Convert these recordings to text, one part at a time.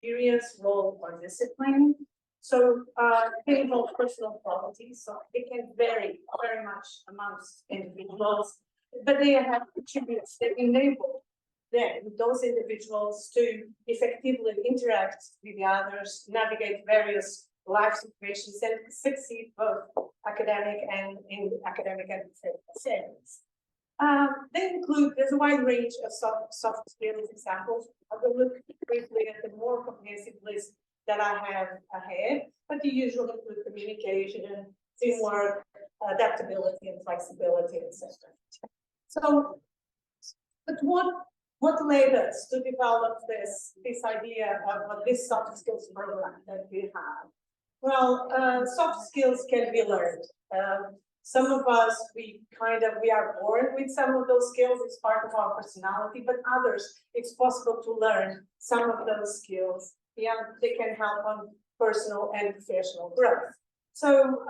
experience, role, or discipline. So they involve personal qualities, so it can vary very much amongst individuals, but they have attributes that enable those individuals to effectively interact with the others, navigate various life situations, and succeed both academic and in academic and professional settings. They include, there's a wide range of soft skills examples. I will look briefly at the more comprehensive list that I have ahead, but the usual include communication, teamwork, adaptability, and flexibility, etc. So, but what led us to develop this idea of this soft skills program that we have? Well, soft skills can be learned. Some of us, we are born with some of those skills, it's part of our personality, but others, it's possible to learn some of those skills. Yeah, they can help on personal and professional growth. So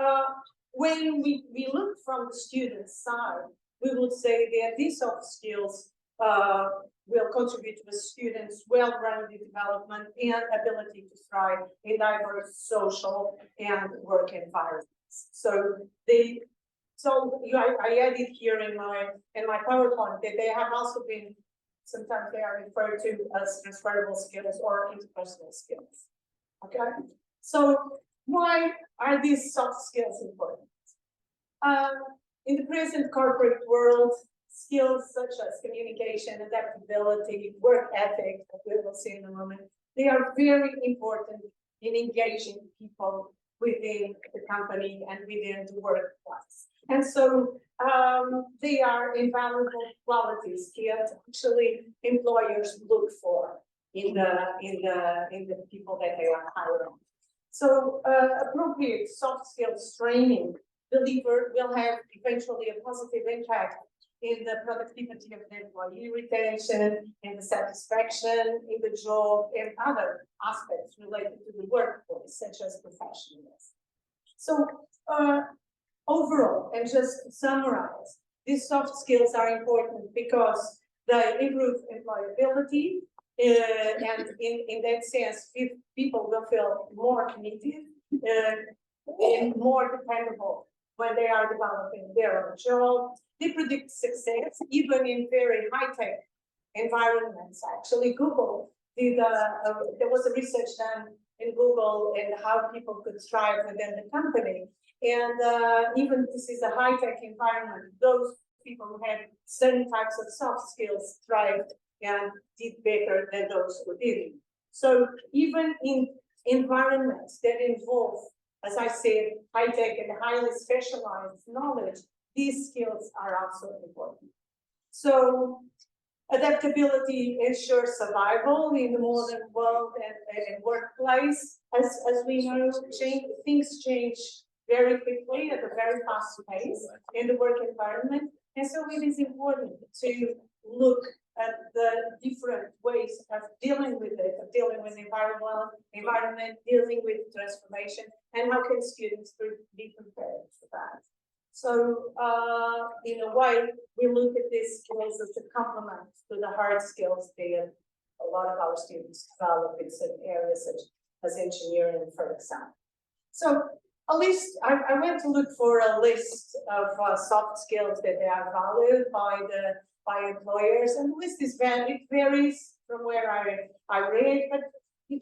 when we look from the student side, we would say that these soft skills will contribute to the students' well-rounded development and ability to thrive in diverse social and work environments. So I added here in my PowerPoint that they have also been, sometimes they are referred to as transferable skills or interpersonal skills. Okay, so why are these soft skills important? In the present corporate world, skills such as communication, adaptability, work ethic, that we will see in a moment, they are very important in engaging people within the company and within the workplace. And so they are invaluable qualities that actually employers look for in the people that they are hiring. So appropriate soft skills training will have eventually a positive impact in the productivity of the employee retention, in the satisfaction in the job, and other aspects related to the workplace, such as professionalism. So overall, and just to summarize, these soft skills are important because they improve employability, and in that sense, people will feel more committed and more dependable when they are developing their own job. They predict success even in very high-tech environments. Actually, Google did there was a research done in Google and how people could thrive within the company. And even this is a high-tech environment, those people who had certain types of soft skills thrived and did better than those who didn't. So even in environments that involve, as I said, high-tech and highly specialized knowledge, these skills are also important. So adaptability ensures survival in the modern world and workplace. As we know, things change very quickly at a very fast pace in the work environment. And so it is important to look at the different ways of dealing with it, of dealing with the environment, dealing with transformation, and how can students be prepared for that. So in a way, we look at these skills as a complement to the hard skills that a lot of our students develop in certain areas such as engineering, for example. So a list, I went to look for a list of soft skills that they are valued by employers, and the list is it varies from where I read, but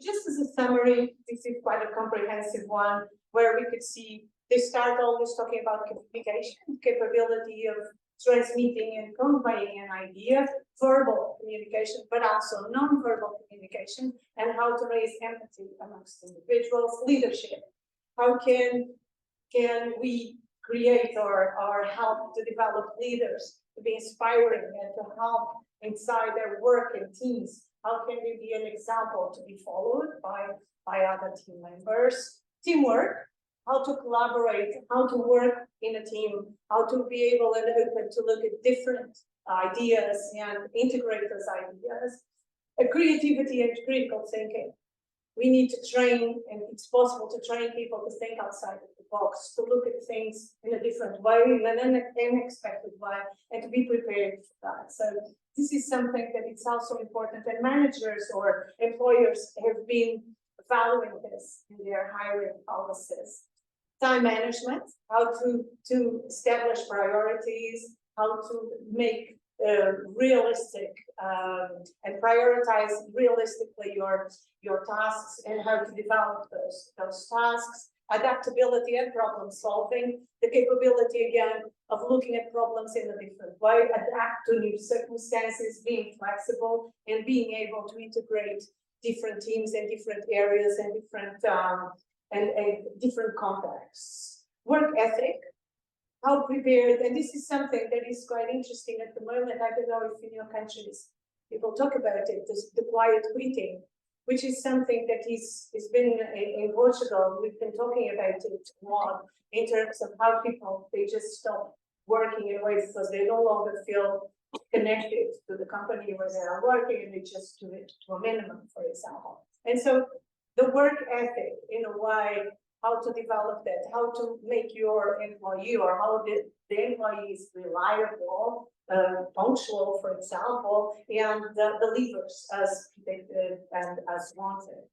just as a summary, this is quite a comprehensive one where we could see they start always talking about communication, capability of transmitting and conveying an idea, verbal communication, but also non-verbal communication, and how to raise empathy amongst individuals, leadership. How can we create or help to develop leaders to be inspiring and to help inside their work and teams? How can we be an example to be followed by other team members? Teamwork, how to collaborate, how to work in a team, how to be able and open to look at different ideas and integrate those ideas. Creativity and critical thinking. We need to train, and it's possible to train people to think outside of the box, to look at things in a different way, in an unexpected way, and to be prepared for that. So this is something that it's also important, and managers or employers have been valuing this in their hiring policies. Time management, how to establish priorities, how to make realistic and prioritize realistically your tasks, and how to develop those tasks. Adaptability and problem solving, the capability again of looking at problems in a different way, adapt to new circumstances, being flexible, and being able to integrate different teams and different areas and different contexts. Work ethic, how prepared, and this is something that is quite interesting at the moment. I don't know if in your countries people talk about it, the quiet quitting, which is something that is been in Portugal. We've been talking about it a lot in terms of how people, they just stop working in ways because they no longer feel connected to the company where they are working, and they just do it to a minimum, for example. And so the work ethic, in a way, how to develop that, how to make your employee, or how the employee is reliable, punctual, for example, and delivers as predicted and as wanted.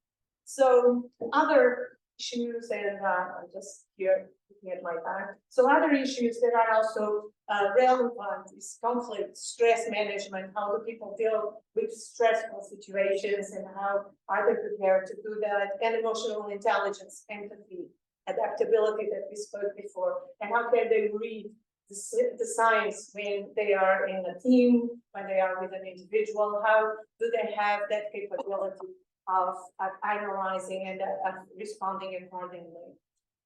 So other issues, and I'm just here looking at my time. So other issues that are also relevant is conflict, stress management. How do people deal with stressful situations, and how are they prepared to do that? And emotional intelligence, empathy, adaptability that we spoke before, and how can they read the signs when they are in a team, when they are with an individual? How do they have that capability of analyzing and of responding accordingly?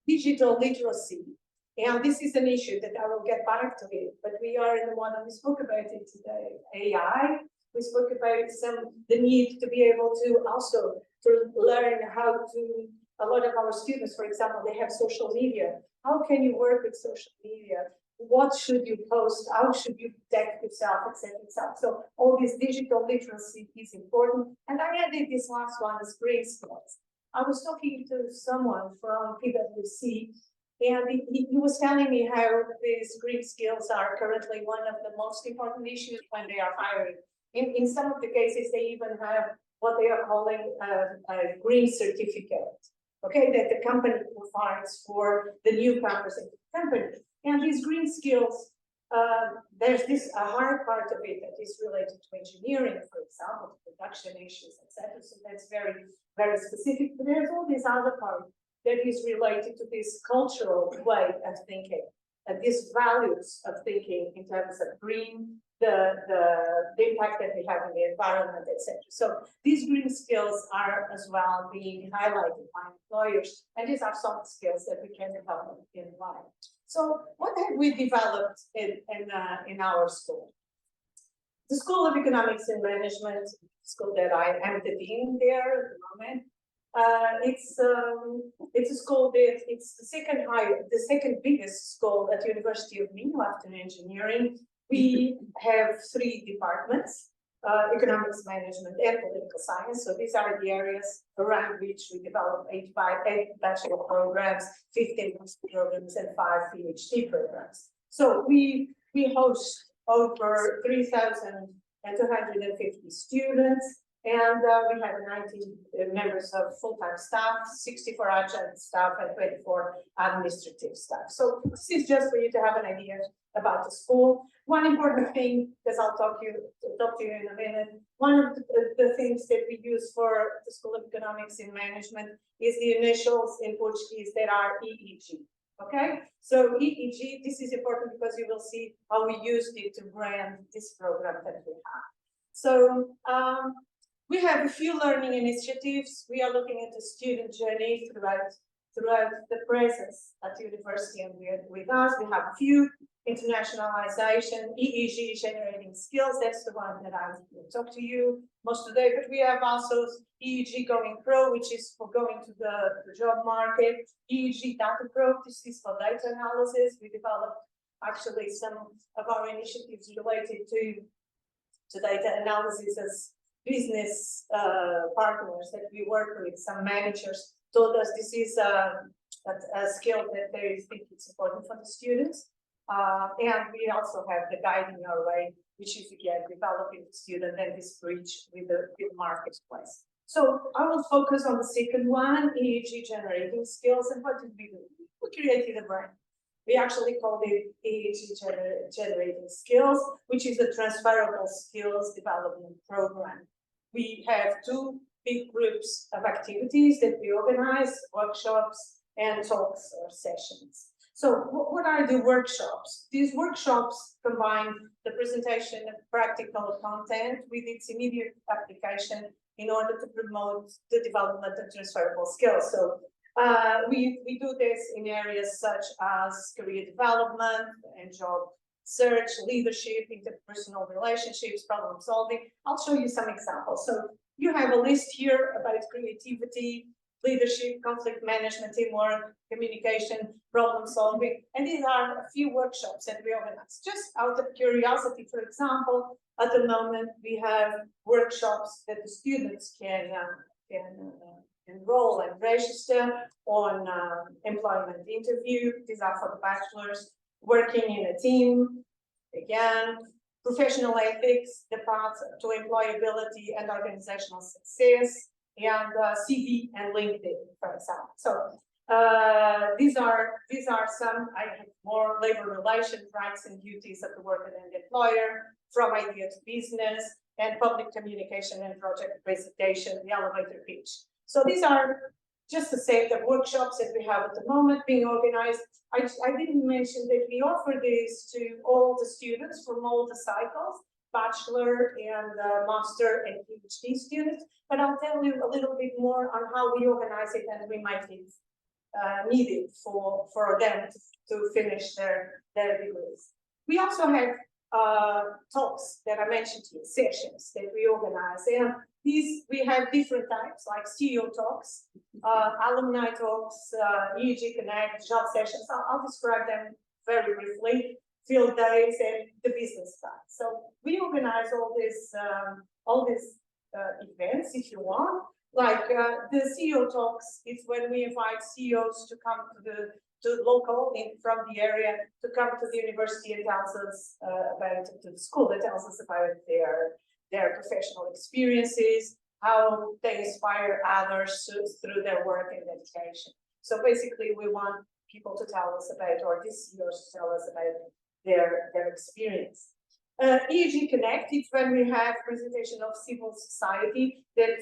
Digital literacy, and this is an issue that I will get back to it, but we are in the one that we spoke about it today. AI, we spoke about the need to be able to also learn how to, a lot of our students, for example, they have social media. How can you work with social media? What should you post? How should you protect yourself, etc., etc.? So all this digital literacy is important. And I added this last one, is green skills. I was talking to someone from PwC, and he was telling me how these green skills are currently one of the most important issues when they are hiring. In some of the cases, they even have what they are calling a green certificate, okay, that the company provides for the newcomers in the company. And these green skills, there's a hard part of it that is related to engineering, for example, production issues, etc. So that's very, very specific. But there's all this other part that is related to this cultural way of thinking, and these values of thinking in terms of green, the impact that we have on the environment, etc. So these green skills are as well being highlighted by employers, and these are soft skills that we can develop in life. So what have we developed in our school? The School of Economics and Management, school that I am the dean there at the moment. It's a school that it's the second biggest school at the University of Minho after engineering. We have 3 departments, economics, management, and political science. So these are the areas around which we develop 8 bachelor programs, 15 master programs, and 5 PhD programs. So we host over 3,250 students, and we have 19 members of full-time staff, 64 adjunct staff, and 24 administrative staff. So this is just for you to have an idea about the school. One important thing, because I'll talk to you in a minute, one of the things that we use for the School of Economics and Management is the initials in Portuguese that are EEG. Okay, so EEG, this is important because you will see how we used it to brand this program that we have. So we have a few learning initiatives. We are looking at the student journey throughout the presence at the university and with us. We have a few internationalization, EEG generating skills. That's the one that I will talk to you most today. But we have also EEG Going Pro, which is for going to the job market. EEG Data Pro, this is for data analysis. We developed actually some of our initiatives related to data analysis as business partners that we work with. Some managers told us this is a skill that they think it's important for the students. And we also have the guiding our way, which is again developing the student and this bridge with the marketplace. So I will focus on the second one, EEG generating skills. And what did we do? We created a brand. We actually called it EEG generating skills, which is a transferable skills development program. We have two big groups of activities that we organize, workshops and talks or sessions. So what are the workshops? These workshops combine the presentation of practical content with its immediate application in order to promote the development of transferable skills. So we do this in areas such as career development and job search, leadership, interpersonal relationships, problem solving. I'll show you some examples. So you have a list here about creativity, leadership, conflict management, teamwork, communication, problem solving. And these are a few workshops that we organize. Just out of curiosity, for example, at the moment we have workshops that the students can enroll and register on employment interview. These are for the bachelors, working in a team, again, professional ethics, the path to employability and organizational success, and CV and LinkedIn, for example. So these are some. I have more labor relations, rights and duties of the worker and employer, from idea to business, and public communication and project presentation, the elevator pitch. So these are just a set of workshops that we have at the moment being organized. I didn't mention that we offer this to all the students from all the cycles, bachelor and master and PhD students, but I'll tell you a little bit more on how we organize it and we might be needed for them to finish their degrees. We also have talks that I mentioned to you, sessions that we organize, and these we have different types like CEO talks, alumni talks, EEG Connect, job sessions. I'll describe them very briefly, field days and the business side. So we organize all these events, if you want, like the CEO talks. It's when we invite CEOs to come to local from the area to come to the university and tells us about the school that tells us about their professional experiences, how they inspire others through their work and dedication. So basically, we want people to tell us about, or these CEOs to tell us about their experience. EEG Connect, it's when we have presentation of civil society, that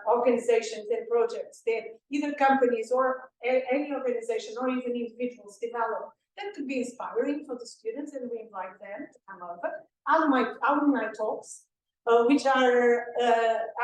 organizations and projects that either companies or any organization or even individuals develop that could be inspiring for the students, and we invite them to come over. Alumni talks, which are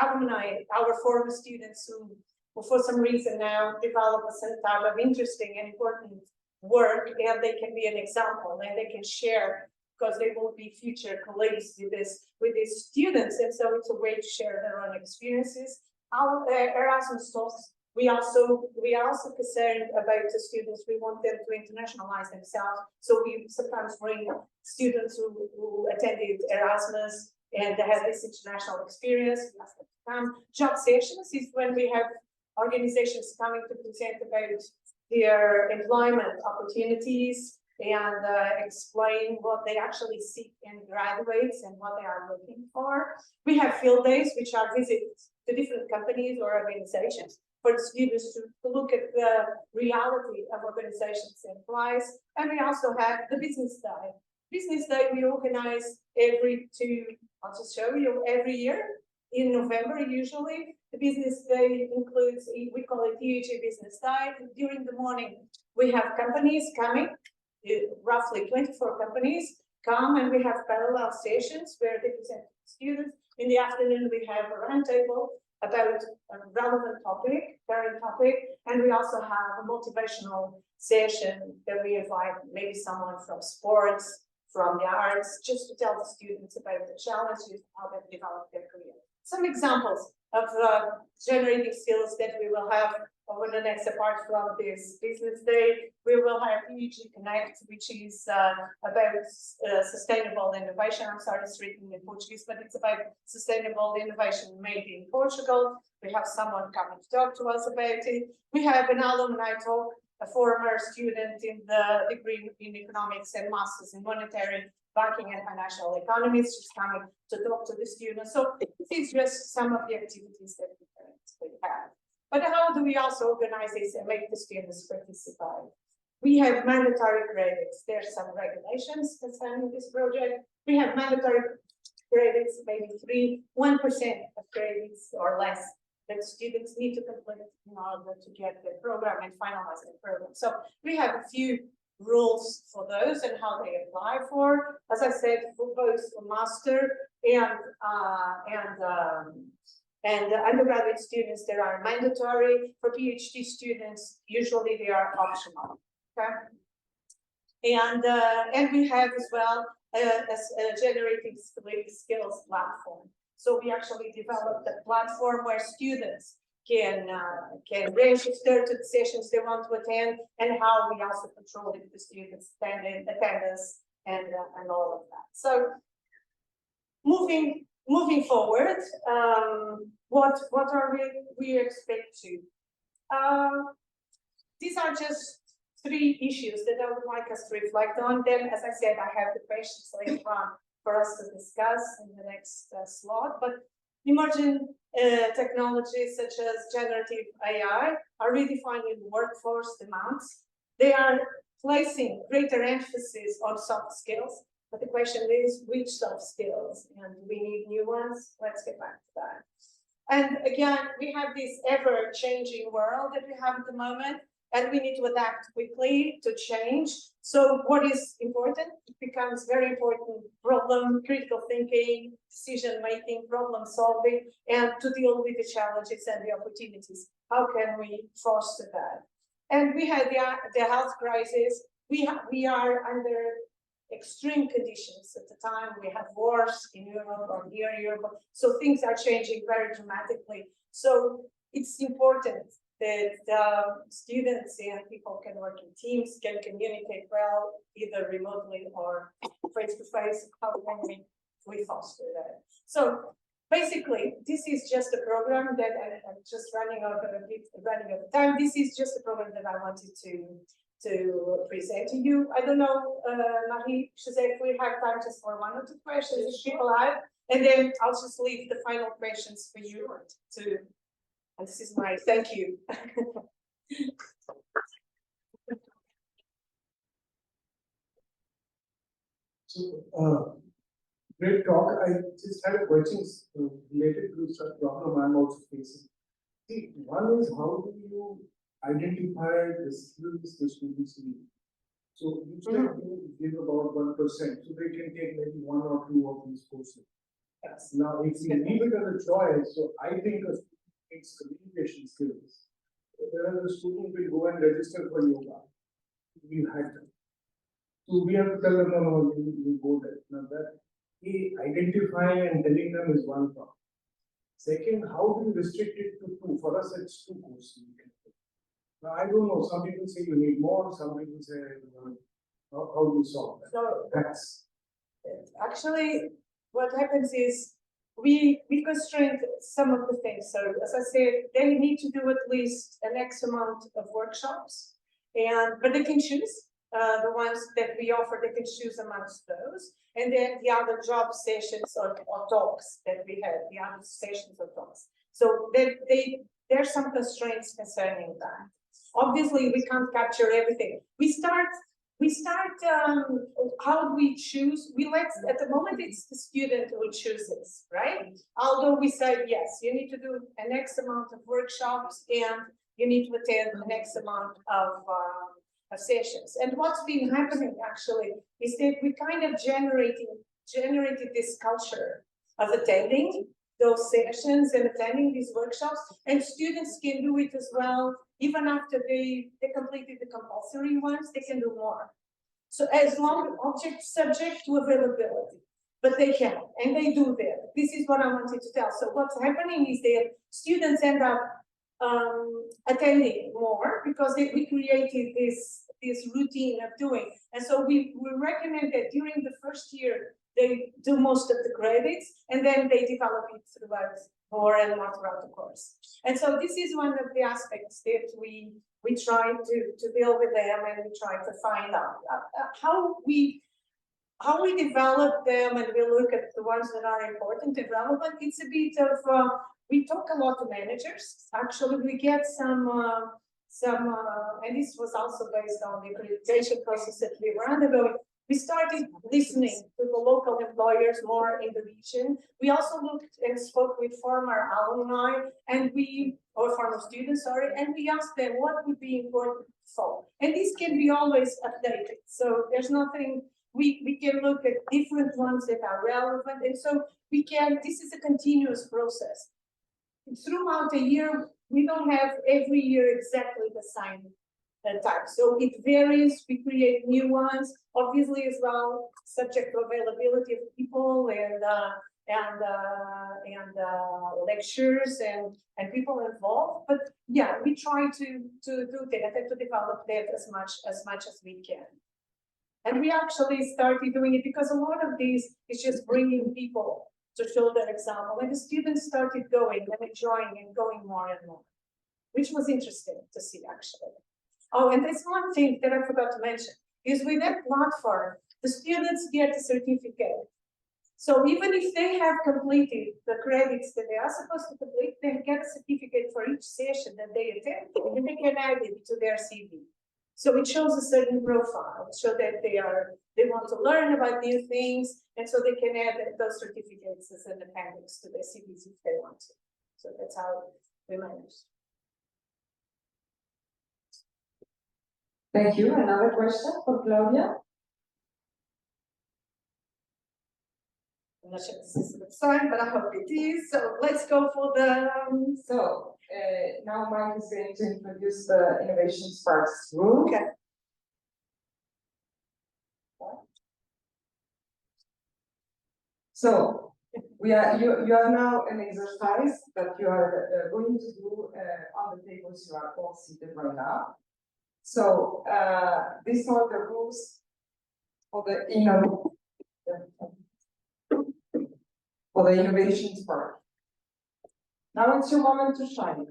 alumni, our former students who for some reason now develop a certain type of interesting and important work, and they can be an example and they can share, because they will be future colleagues with these students, and so it's a way to share their own experiences. Our Erasmus talks, we are also concerned about the students. We want them to internationalize themselves, so we sometimes bring students who attended Erasmus and they have this international experience. We ask them to come. Job sessions is when we have organizations coming to present about their employment opportunities and explain what they actually seek in graduates and what they are looking for. We have field days, which are visits to different companies or organizations for the students to look at the reality of organizations and employees. And we also have the business day. Business day we organize I'll just show you, every year in November usually. The business day includes, we call it EEG Business Day. During the morning, we have companies coming, roughly 24 companies come, and we have parallel sessions where they present to students. In the afternoon, we have a roundtable about a relevant topic, current topic, and we also have a motivational session that we invite maybe someone from sports, from the arts, just to tell the students about the challenges, how they develop their career. Some examples of generating skills that we will have over the next, apart from this business day, we will have EEG Connect, which is about sustainable innovation. I'm sorry, it's written in Portuguese, but it's about sustainable innovation made in Portugal. We have someone coming to talk to us about it. We have an alumni talk a former student in the degree in economics and masters in monetary banking and financial economics. She's coming to talk to the students. So this is just some of the activities that we have. But how do we also organize this and make the students participate? We have mandatory credits. There's some regulations concerning this project. We have mandatory credits, maybe 1% of credits or less that students need to complete in order to get the program and finalize the program. So we have a few rules for those and how they apply for, as I said, for both a master and undergraduate students, they are mandatory. For PhD students, usually they are optional. Okay, and we have as well a generating skills platform. So we actually developed a platform where students can register to the sessions they want to attend, and how we also control if the students attendance and all of that. So moving forward, what are we expect to? These are just 3 issues that I would like us to reflect on. Then, as I said, I have the questions later on for us to discuss in the next slot. But emerging technologies such as generative AI are redefining workforce demands. They are placing greater emphasis on soft skills. But the question is, which soft skills? And we need new ones. Let's get back to that. And again, we have this ever-changing world that we have at the moment, and we need to adapt quickly to change. So what is important? It becomes very important: critical thinking, decision-making, problem-solving, and to deal with the challenges and the opportunities. How can we foster that? And we had the health crisis. We are under extreme conditions at the time. We have wars in Europe or near Europe. So things are changing very dramatically. So it's important that students and people can work in teams, can communicate well, either remotely or face-to-face. How can we foster that? So basically, this is just a program that I'm just running out of time. This is just a program that I wanted to present to you. I don't know, Marie, Jose, if we have time just for 1 or 2 questions if people have, and then I'll just leave the final questions for you to. And this is my thank you. So, great talk. I just had questions related to the problem I'm also facing. See, one is, how do you identify the skills the students need? So you can give about 1%, so they can take maybe 1 or 2 of these courses. Yes. Now, if you leave it as a choice, so I think it's communication skills. Whereas the student will go and register for yoga, we had them. So we have to tell them, no, you go there. Now that identifying and telling them is one part. Second, how do you restrict it to 2? For us, it's 2 courses. Now, I don't know. Some people say you need more. Some people say, how do you solve that? So that's actually what happens is we constrain some of the things. So as I said, they need to do at least an X amount of workshops, but they can choose the ones that we offer. They can choose amongst those, and then the other job sessions or talks that we have, the other sessions or talks. So there's some constraints concerning that. Obviously, we can't capture everything. We start. How do we choose? At the moment, it's the student who chooses, right? Although we say, yes, you need to do an X amount of workshops and you need to attend an X amount of sessions. And what's been happening actually is that we kind of generated this culture of attending those sessions and attending these workshops, and students can do it as well. Even after they completed the compulsory ones, they can do more. So as long as subject to availability, but they can, and they do that. This is what I wanted to tell. So what's happening is that students end up attending more because we created this routine of doing. And so we recommend that during the first year they do most of the credits, and then they develop it throughout more and more throughout the course. And so this is one of the aspects that we try to deal with them, and we try to find out how we develop them, and we look at the ones that are important and relevant. It's a bit of we talk a lot to managers. Actually, we get some, and this was also based on the accreditation process that we were undergoing. We started listening to the local employers more in the region. We also looked and spoke with former alumni or former students, sorry, and we asked them what would be important for. And this can be always updated. So there's nothing, we can look at different ones that are relevant. And so this is a continuous process. Throughout a year, we don't have every year exactly the same type. So it varies, we create new ones, obviously as well, subject to availability of people and lectures and people involved. But yeah, we try to do that and to develop that as much as we can. And we actually started doing it because a lot of these is just bringing people to show their example. And the students started going and enjoying and going more and more, which was interesting to see actually. Oh, and there's one thing that I forgot to mention, is with that platform, the students get a certificate. So even if they have completed the credits that they are supposed to complete, they get a certificate for each session that they attend, and they can add it to their CV. So it shows a certain profile, so that they want to learn about new things, and so they can add those certificates as an appendix to their CVs if they want to. So that's how we manage. Thank you. Another question for Cláudia? I'm not sure if this is a good sign, but I hope it is. So let's go for the. Now Mike is going to introduce the Innovation Sparks rule. Okay. So you have now an exercise that you are going to do on the tables you are all seated right now. So these are the rules for the Innovation Spark. Now it's your moment to shine.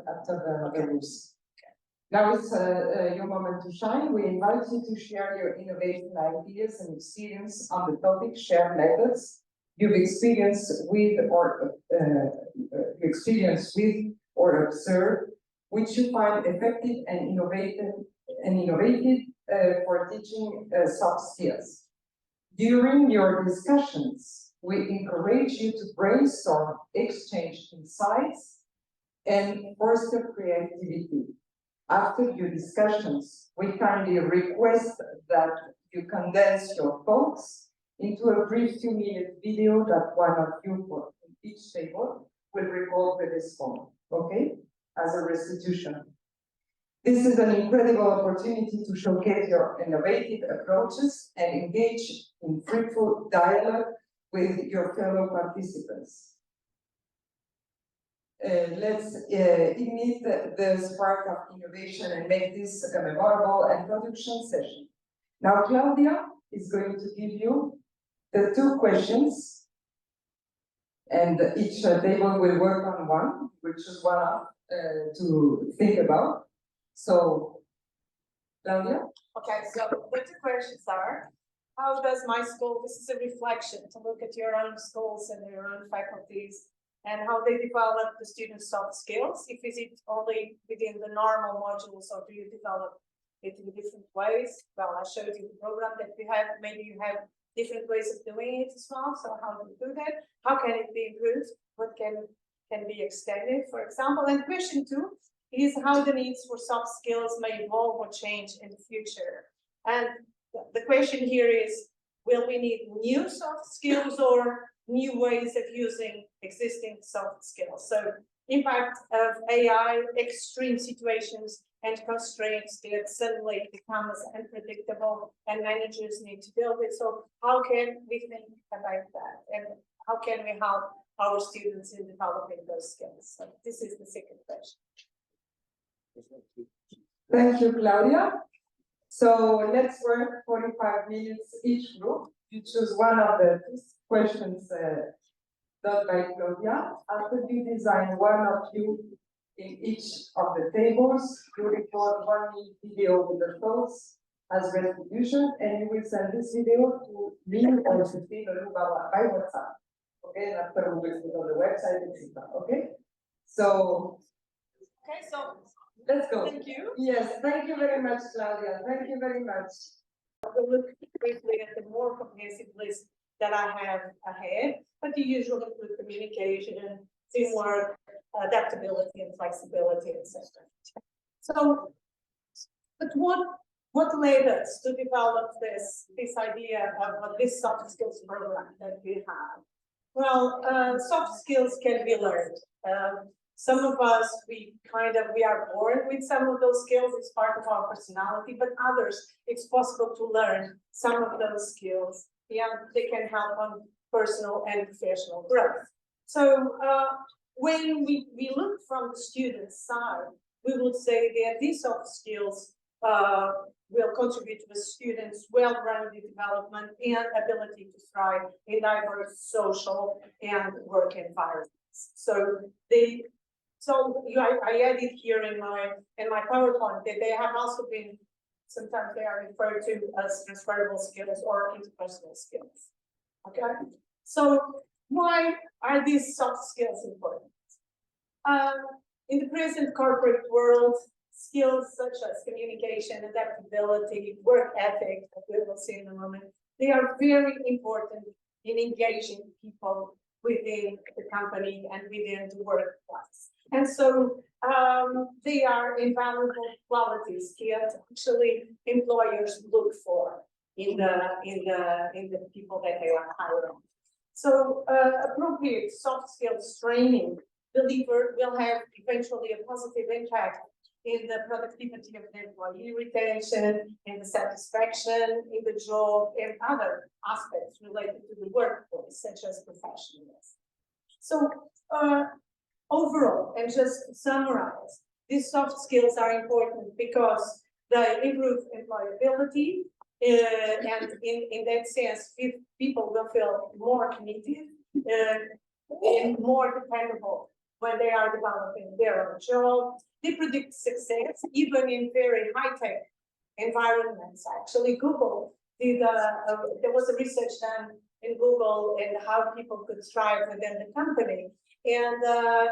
After the rules. Now it's your moment to shine. We invite you to share your innovation ideas and experience on the topic, share methods you've experienced with or observed, which you find effective and innovative for teaching soft skills. During your discussions, we encourage you to brainstorm, exchange insights, and foster creativity. After your discussions, we kindly request that you condense your thoughts into a brief 2-minute video that one of you for each table will record with this phone, okay? As a restitution. This is an incredible opportunity to showcase your innovative approaches and engage in fruitful dialogue with your fellow participants. Let's ignite the spark of innovation and make this a memorable and production session. Now, Cláudia is going to give you the 2 questions, and each table will work on one. We'll choose one up to think about. So, Cláudia? Okay, so the 2 questions are, how does my school, this is a reflection to look at your own schools and your own faculties and how they develop the students' soft skills. If is it only within the normal modules or do you develop it in different ways? Well, I showed you the program that we have. Maybe you have different ways of doing it as well. So how do you do that? How can it be improved? What can be extended, for example? And question 2 is how the needs for soft skills may evolve or change in the future. And the question here is, will we need new soft skills or new ways of using existing soft skills? So impact of AI, extreme situations and constraints that suddenly become as unpredictable and managers need to deal with. So how can we think about that? And how can we help our students in developing those skills? So this is the second question. Thank you, Cláudia. So let's work 45 minutes each group. You choose one of the questions done by Cláudia. After you design one of you in each of the tables, you record 1 minute video with the thoughts as retribution, and you will send this video to me or to Steve by WhatsApp. Okay, and after we will put on the website, etc. Okay, so let's go. Thank you. Yes, thank you very much, Cláudia. Thank you very much. We'll look briefly at the more comprehensive list that I have ahead, but the usual include communication, teamwork, adaptability and flexibility, etc. So, but what led us to develop this idea of this soft skills program that we have? Well, soft skills can be learned. Some of us, we are born with some of those skills, it's part of our personality, but others, it's possible to learn some of those skills. Yeah, they can help on personal and professional growth. So when we look from the student side, we would say that these soft skills will contribute to the students' well-rounded development and ability to thrive in diverse social and work environments. So I added here in my PowerPoint that they have also been, sometimes they are referred to as transferable skills or interpersonal skills. Okay, so why are these soft skills important? In the present corporate world, skills such as communication, adaptability, work ethic, that we will see in a moment, they are very important in engaging people within the company and within the workplace. And so they are invaluable qualities that actually employers look for in the people that they are hiring. So appropriate soft skills training will have eventually a positive impact in the productivity of the employee retention, in the satisfaction in the job, and other aspects related to the workplace, such as professionalism. So overall, and just to summarize, these soft skills are important because they improve employability, and in that sense, people will feel more committed and more dependable when they are developing their own job. They predict success even in very high-tech environments. Actually, Google did there was a research done in Google and how people could thrive within the company. And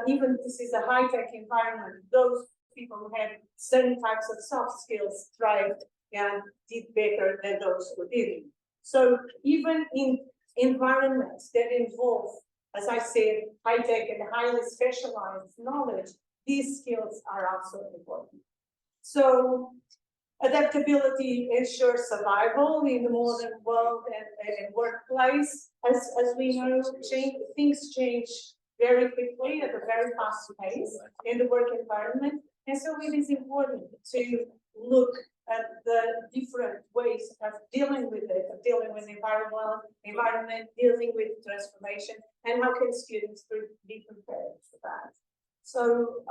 even this is a high-tech environment, those people who had certain types of soft skills thrived and did better than those who didn't. So even in environments that involve, as I said, high-tech and highly specialized knowledge, these skills are also important. So adaptability ensures survival in the modern world and workplace. As we know, things change very quickly at a very fast pace in the work environment. And so it is important to look at the different ways of dealing with it, of dealing with the environment, dealing with transformation, and how can students be prepared for that. So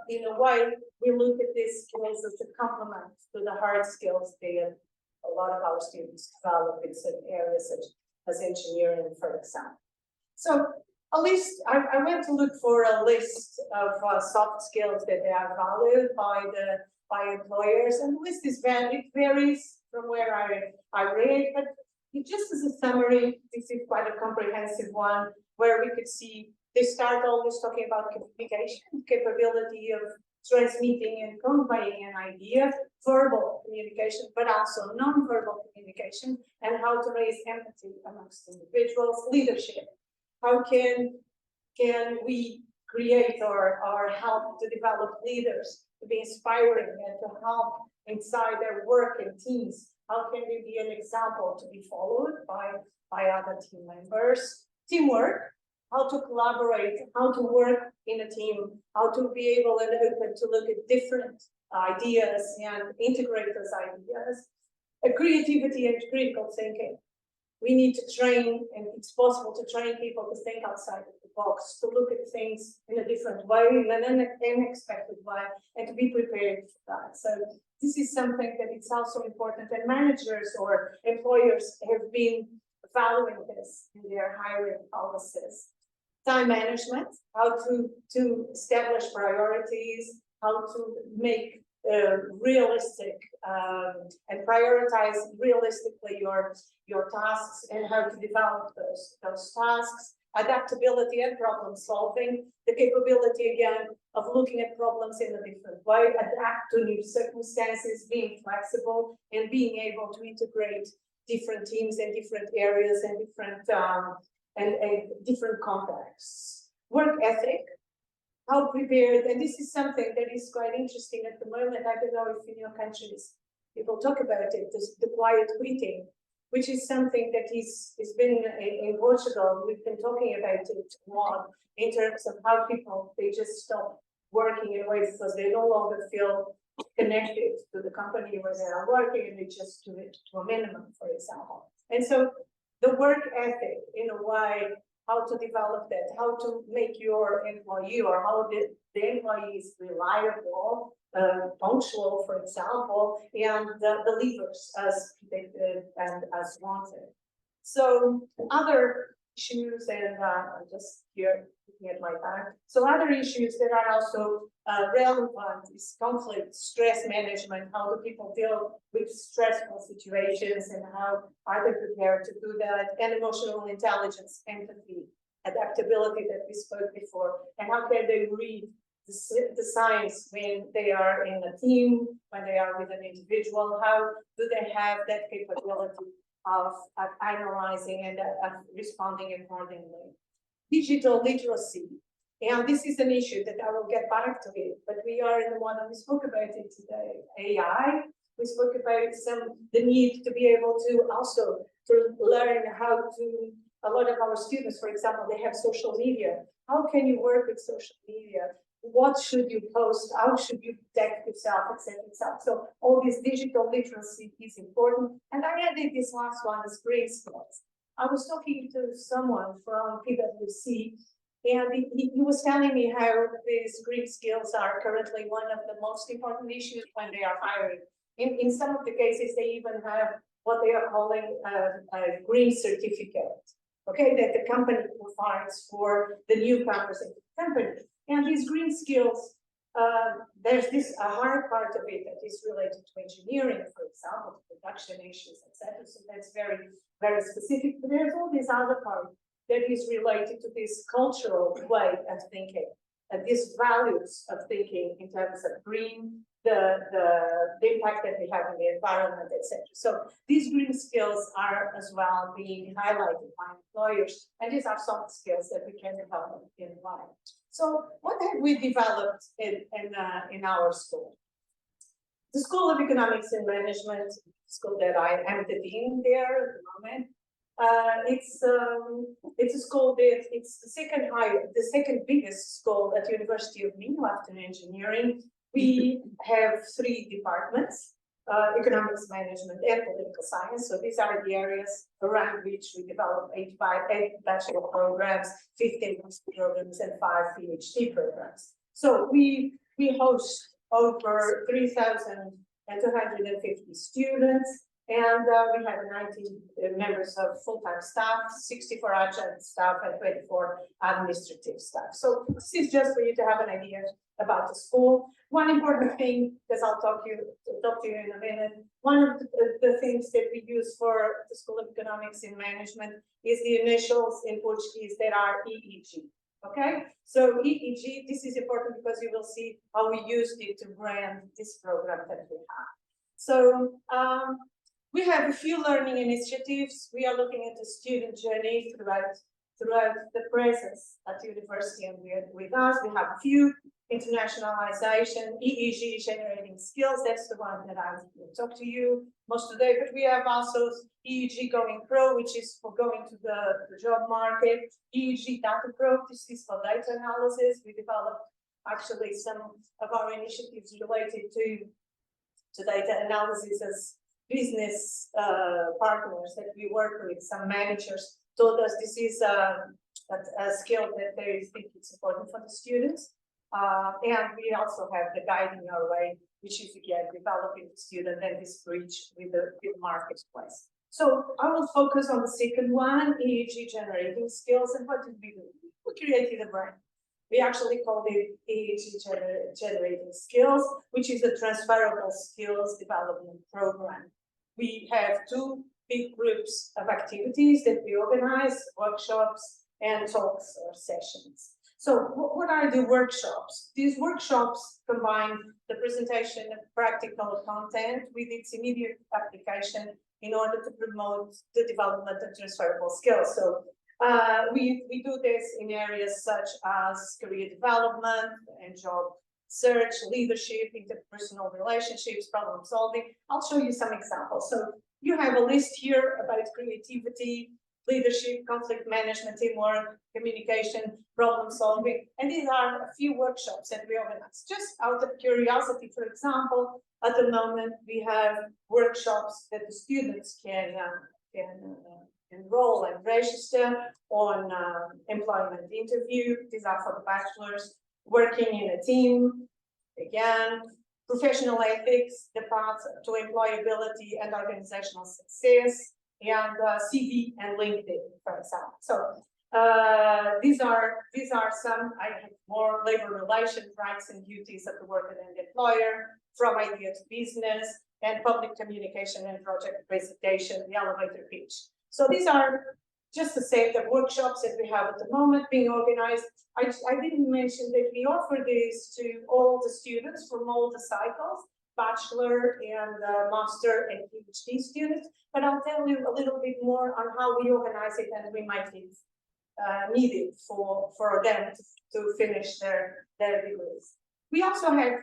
in a way, we look at these skills as a complement to the hard skills that a lot of our students develop in certain areas such as engineering, for example. So a list, I went to look for a list of soft skills that they are valued by employers, and the list is it varies from where I read, but just as a summary, this is quite a comprehensive one where we could see they start always talking about communication, capability of transmitting and conveying an idea, verbal communication, but also non-verbal communication, and how to raise empathy amongst individuals, leadership. How can we create or help to develop leaders to be inspiring and to help inside their work and teams? How can we be an example to be followed by other team members? Teamwork, how to collaborate, how to work in a team, how to be able and open to look at different ideas and integrate those ideas. Creativity and critical thinking. We need to train, and it's possible to train people to think outside of the box, to look at things in a different way, in an unexpected way, and to be prepared for that. So this is something that it's also important, and managers or employers have been valuing this in their hiring policies. Time management, how to establish priorities, how to make realistic and prioritize realistically your tasks, and how to develop those tasks. Adaptability and problem solving, the capability again of looking at problems in a different way, adapt to new circumstances, being flexible, and being able to integrate different teams and different areas and different contexts. Work ethic, how prepared, and this is something that is quite interesting at the moment. I don't know if in your countries people talk about it, the quiet quitting, which is something that is been in Portugal. We've been talking about it a lot in terms of how people, they just stop working in a way because they no longer feel connected to the company where they are working, and they just do it to a minimum, for example. And so the work ethic, in a way, how to develop that, how to make your employee, or how the employee is reliable, punctual, for example, and delivers as predicted and as wanted. So other issues, and I'm just here looking at my time. So other issues that are also relevant is conflict, stress management. How do people deal with stressful situations, and how are they prepared to do that? And emotional intelligence, empathy, adaptability that we spoke before, and how can they read the signs when they are in a team, when they are with an individual? How do they have that capability of analyzing and of responding accordingly? Digital literacy, and this is an issue that I will get back to it, but we are in the one that we spoke about it today. AI, we spoke about the need to be able to also to learn how to, a lot of our students, for example, they have social media. How can you work with social media? What should you post? How should you protect yourself, etc., etc.? So all this digital literacy is important. And I added this last one as green skills. I was talking to someone from PwC, and he was telling me how these green skills are currently one of the most important issues when they are hiring. In some of the cases, they even have what they are calling a green certificate, okay, that the company provides for the newcomers in the company. And these green skills, there's a hard part of it that is related to engineering, for example, to production issues, etc. So that's very, very specific. But there's all this other part that is related to this cultural way of thinking, these values of thinking in terms of green, the impact that we have on the environment, etc. So these green skills are as well being highlighted by employers, and these are soft skills that we can develop in life. So what have we developed in our school? The School of Economics and Management, school that I am the dean there at the moment. It's a school that it's the second biggest school at the University of Minho after engineering. We have 3 departments, economics, management, and political science. So these are the areas around which we develop 8 bachelor programs, 15 master programs, and 5 PhD programs. So we host over 3,250 students, and we have 19 members of full-time staff, 64 adjunct staff, and 24 administrative staff. So this is just for you to have an idea about the school. One important thing, because I'll talk to you in a minute, one of the things that we use for the School of Economics and Management is the initials in Portuguese that are EEG. Okay, so EEG, this is important because you will see how we used it to brand this program that we have. So we have a few learning initiatives. We are looking at the student journey throughout the presence at the university and with us. We have a few internationalization, EEG generating skills. That's the one that I will talk to you most today. But we have also EEG Going Pro, which is for going to the job market. EEG Data Pro, this is for data analysis. We developed actually some of our initiatives related to data analysis as business partners that we work with. Some managers told us this is a skill that they think it's important for the students. And we also have the guiding our way, which is again developing the student and this bridge with the marketplace. So I will focus on the second one, EEG generating skills. And what did we do? We created a brand. We actually called it EEG generating skills, which is a transferable skills development program. We have two big groups of activities that we organize, workshops and talks or sessions. So what are the workshops? These workshops combine the presentation of practical content with its immediate application in order to promote the development of transferable skills. So we do this in areas such as career development and job search, leadership, interpersonal relationships, problem solving. I'll show you some examples. So you have a list here about creativity, leadership, conflict management, teamwork, communication, problem solving. And these are a few workshops that we organize. Just out of curiosity, for example, at the moment we have workshops that the students can enroll and register on employment interview. These are for the bachelors, working in a team, again, professional ethics, the path to employability and organizational success, and CV and LinkedIn, for example. So these are some. I have more labor relations, rights and duties of the worker and employer, from idea to business, and public communication and project presentation, the elevator pitch. So these are just a set of workshops that we have at the moment being organized. I didn't mention that we offer this to all the students from all the cycles, bachelor and master and PhD students, but I'll tell you a little bit more on how we organize it and we might be needed for them to finish their degrees. We also have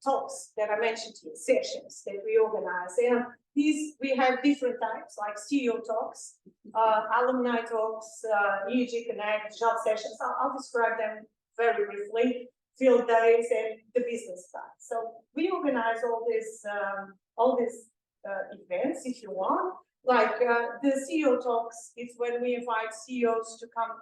talks that I mentioned to you, sessions that we organize, and these we have different types like CEO talks, alumni talks, EEG Connect, job sessions. I'll describe them very briefly. Field days and the business side. So we organize all these events, if you want. Like the CEO talks, it's when we invite CEOs to come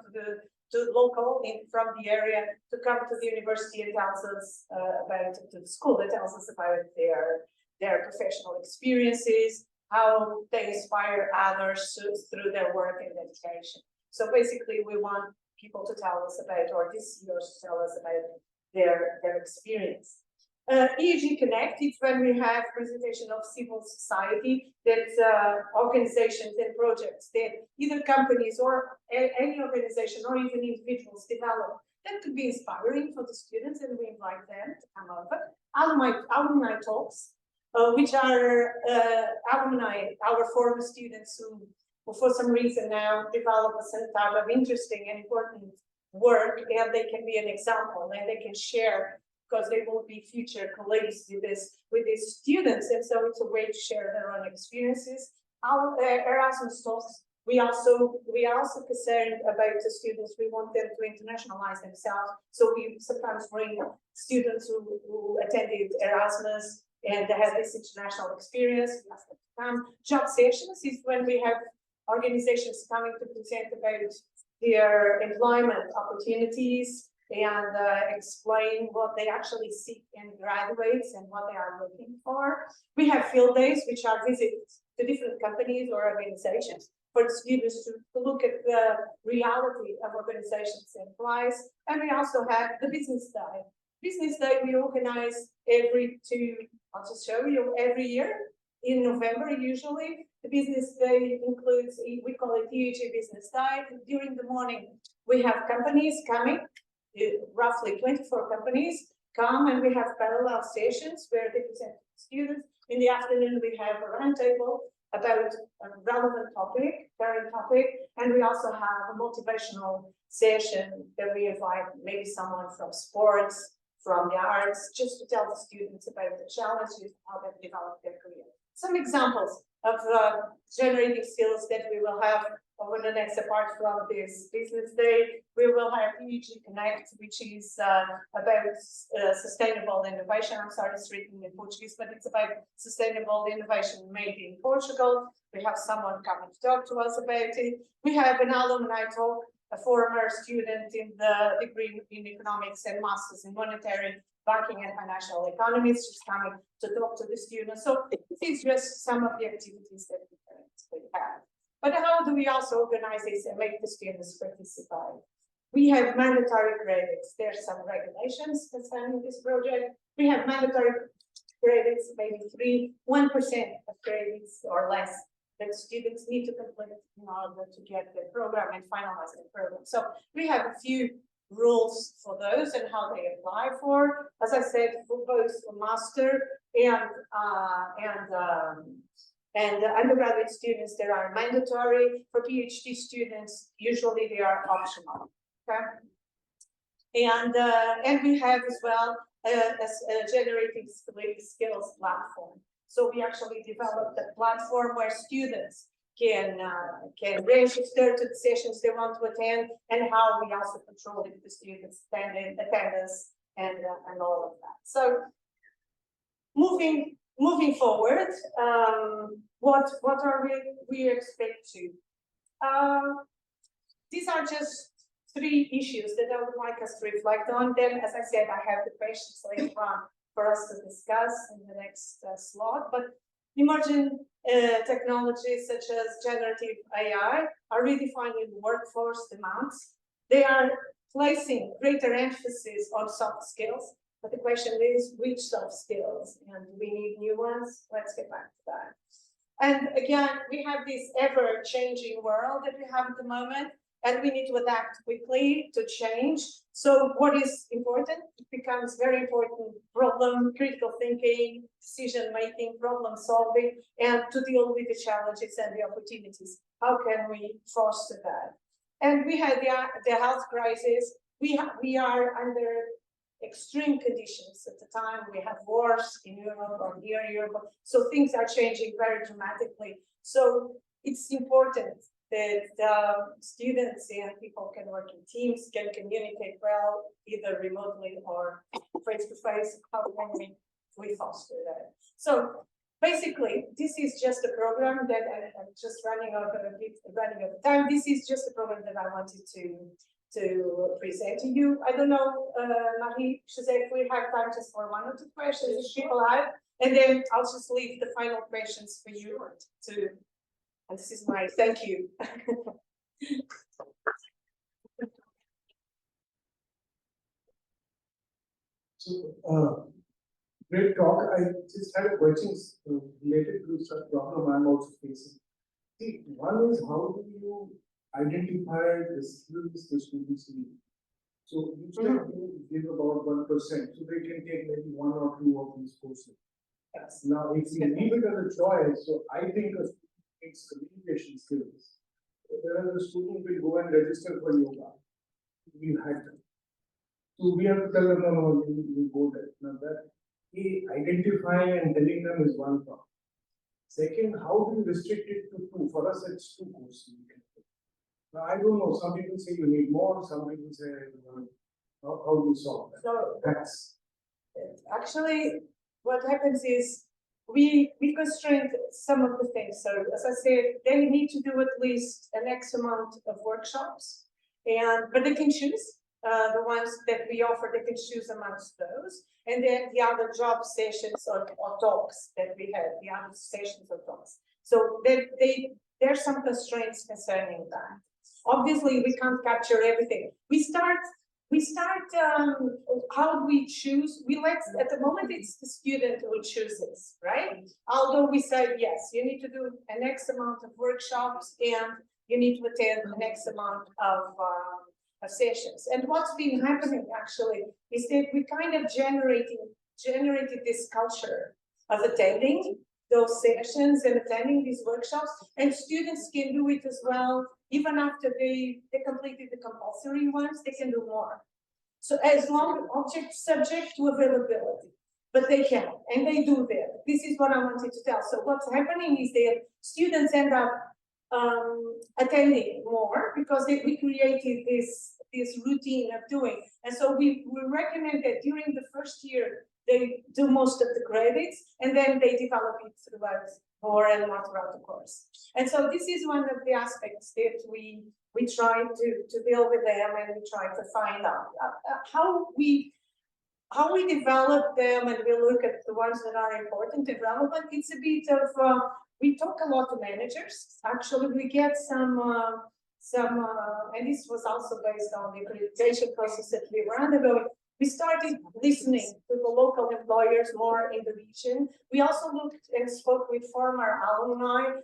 to local from the area to come to the university and tells us about the school that tells us about their professional experiences, how they inspire others through their work and dedication. So basically, we want people to tell us about, or these CEOs to tell us about their experience. EEG Connect, it's when we have presentation of civil society, that organizations and projects that either companies or any organization or even individuals develop that could be inspiring for the students, and we invite them to come over. Alumni talks, which are alumni, our former students who for some reason now develop a certain type of interesting and important work, and they can be an example and they can share, because they will be future colleagues with these students, and so it's a way to share their own experiences. Our Erasmus talks, we are also concerned about the students. We want them to internationalize themselves, so we sometimes bring students who attended Erasmus and they have this international experience. We ask them to come. Job sessions is when we have organizations coming to present about their employment opportunities and explain what they actually seek in graduates and what they are looking for. We have field days, which are visits to different companies or organizations for the students to look at the reality of organizations and employees. And we also have the business day. Business day we organize I'll just show you, every year in November usually. The business day includes, we call it EEG Business Day. During the morning, we have companies coming, roughly 24 companies come, and we have parallel sessions where they present to students. In the afternoon, we have a roundtable about a relevant topic, current topic, and we also have a motivational session that we invite maybe someone from sports, from the arts, just to tell the students about the challenges, how they've developed their career. Some examples of generating skills that we will have over the next, apart from this business day, we will have EEG Connect, which is about sustainable innovation. I'm sorry, it's written in Portuguese, but it's about sustainable innovation made in Portugal. We have someone coming to talk to us about it. We have an alumni talk a former student in the degree in economics and masters in monetary banking and financial economy. She's coming to talk to the students. So this is just some of the activities that we have. But how do we also organize this and make the students participate? We have mandatory credits. There's some regulations concerning this project. We have mandatory credits, maybe 1% of credits or less that students need to complete in order to get the program and finalize the program. So we have a few rules for those and how they apply for, as I said, for both a master and undergraduate students, they are mandatory. For PhD students, usually they are optional. Okay, and we have as well a generating skills platform. So we actually developed a platform where students can register to the sessions they want to attend, and how we also control if the students attendance and all of that. So moving forward, what are we expect to? These are just 3 issues that I would like us to reflect on. Then, as I said, I have the questions later on for us to discuss in the next slot. But emerging technologies such as generative AI are redefining workforce demands. They are placing greater emphasis on soft skills. But the question is, which soft skills? And we need new ones. Let's get back to that. And again, we have this ever-changing world that we have at the moment, and we need to adapt quickly to change. So what is important? It becomes very important: critical thinking, decision-making, problem-solving, and to deal with the challenges and the opportunities. How can we foster that? And we had the health crisis. We are under extreme conditions at the time. We have wars in Europe or near Europe. So things are changing very dramatically. So it's important that students and people can work in teams, can communicate well, either remotely or face-to-face. How can we foster that? So basically, this is just a program that I'm just running out of time. This is just a program that I wanted to present to you. I don't know, Marie, Jose, if we have time just for 1 or 2 questions if people have, and then I'll just leave the final questions for you to. And this is my thank you. So, great talk. I just had questions related to the problem I'm also facing. See, one is, how do you identify the skills the students need? So you said you give about 1%, so they can take maybe 1 or 2 of these courses. Yes. Now, if you leave it as a choice, so I think it's communication skills. Whereas the student will go and register for yoga, we had them. So we have to tell them, no, you go there. Now that identifying and telling them is one part. Second, how do you restrict it to 2? For us, it's 2 courses. Now, I don't know. Some people say you need more. Some people say, how do you solve that? So That's actually, what happens is we constrain some of the things. So as I said, they need to do at least an X amount of workshops, but they can choose the ones that we offer. They can choose amongst those, and then the other job sessions or talks that we have, the other sessions or talks. So there's some constraints concerning that. Obviously, we can't capture everything. We start. How do we choose? At the moment, it's the student who chooses, right? Although we say, yes, you need to do an X amount of workshops and you need to attend an X amount of sessions. And what's been happening actually is that we kind of generated this culture of attending those sessions and attending these workshops, and students can do it as well. Even after they completed the compulsory ones, they can do more. So as long as subject to availability, but they can, and they do that. This is what I wanted to tell. So what's happening is that students end up attending more because we created this routine of doing. And so we recommend that during the first year, they do most of the credits, and then they develop it throughout more and more throughout the course. And so this is one of the aspects that we we try to deal with them and we try to find out how we develop them, and we look at the ones that are important and relevant. It's a bit of, we talk a lot to managers. Actually, we get some, and this was also based on the accreditation process that we were undergoing. We started listening to the local employers more in the region. We also looked and spoke with former alumni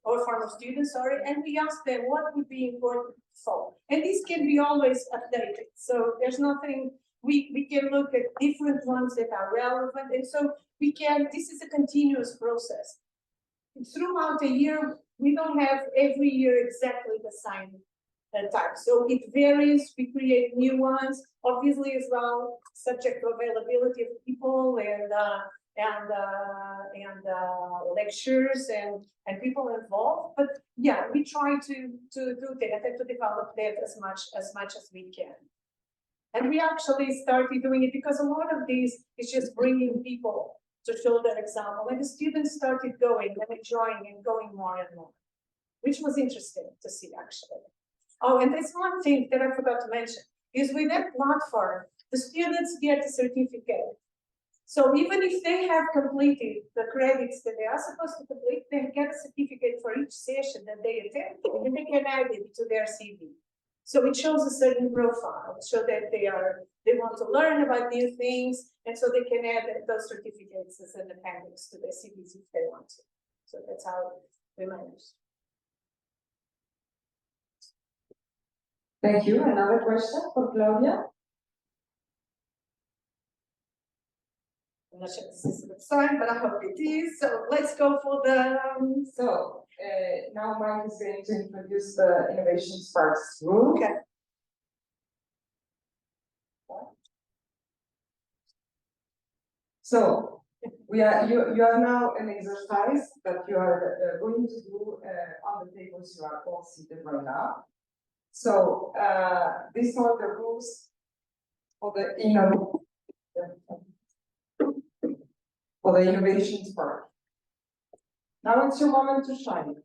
or former students, sorry, and we asked them what would be important for. And this can be always updated. So there's nothing, we can look at different ones that are relevant. And so this is a continuous process. Throughout a year, we don't have every year exactly the same type. So it varies, we create new ones, obviously as well, subject to availability of people and lectures and people involved. But yeah, we try to do that and to develop that as much as we can. And we actually started doing it because a lot of these is just bringing people to show their example. And the students started going and enjoying and going more and more, which was interesting to see actually. Oh, and there's one thing that I forgot to mention, is with that platform, the students get a certificate. So even if they have completed the credits that they are supposed to complete, they get a certificate for each session that they attend, and they can add it to their CV. So it shows a certain profile, so that they want to learn about new things, and so they can add those certificates as an appendix to their CVs if they want to. So that's how we manage. Thank you. Another question for Cláudia? I'm not sure if this is a good sign, but I hope it is. So let's go for the. Now Mike is going to introduce the Innovation Sparks rule. Okay. So you have now an exercise that you are going to do on the tables you are all seated right now. So these are the rules for the Innovation Spark. Now it's your moment to shine.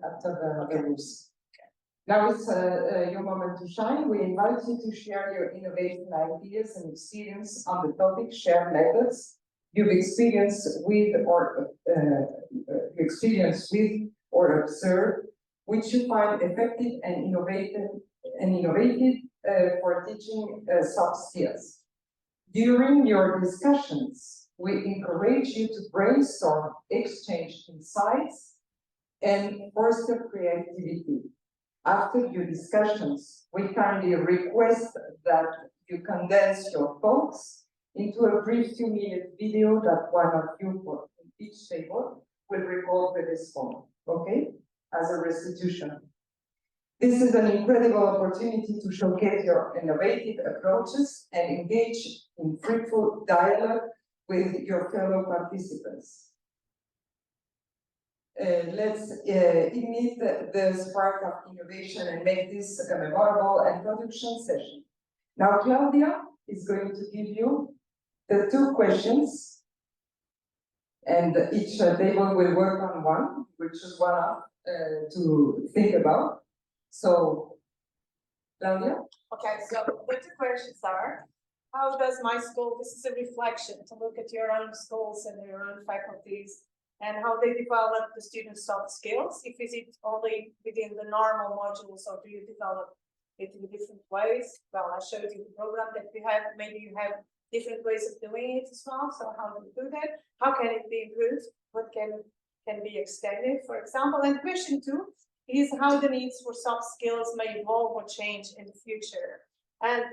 After the rules. Now it's your moment to shine. We invite you to share your innovation ideas and experience on the topic, share methods you've experienced with or observed, which you find effective and innovative for teaching soft skills. During your discussions, we encourage you to brainstorm, exchange insights, and foster creativity. After your discussions, we kindly request that you condense your thoughts into a brief 2-minute video that one of you for each table will record with his phone, okay? As a restitution. This is an incredible opportunity to showcase your innovative approaches and engage in fruitful dialogue with your fellow participants. Let's ignite the spark of innovation and make this a memorable and production session. Now, Cláudia is going to give you the 2 questions, and each table will work on one, which is one up to think about. So, Cláudia? Okay, so the 2 questions are, how does my school, this is a reflection to look at your own schools and your own faculties and how they develop the students' soft skills. If is it only within the normal modules or do you develop it in different ways? Well, I showed you the program that we have. Maybe you have different ways of doing it as well. So how do you do that? How can it be improved? What can be extended, for example? And question 2 is how the needs for soft skills may evolve or change in the future. And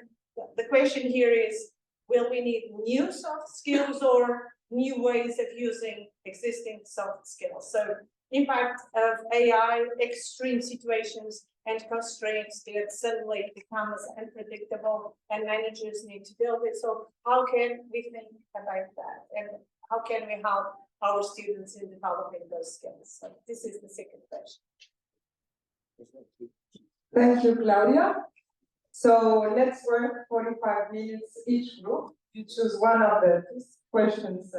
the question here is, will we need new soft skills or new ways of using existing soft skills? So impact of AI, extreme situations and constraints that suddenly become as unpredictable and managers need to deal with. So how can we think about that? And how can we help our students in developing those skills? So this is the second question. Thank you, Cláudia. So let's work 45 minutes each group. You choose one of the 2 questions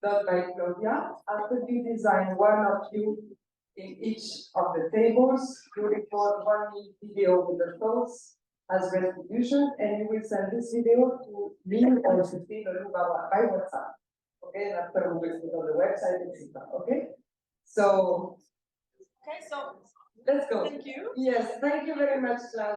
done by Cláudia. After you design one of you in each of the tables, you record 1 minute video with the thoughts as retribution, and you will send this video to me or to Steve or by WhatsApp. Okay, and after we will put on the website, etc. Okay? So Okay, so let's go. thank you. Yes, thank you very much, Cláudia.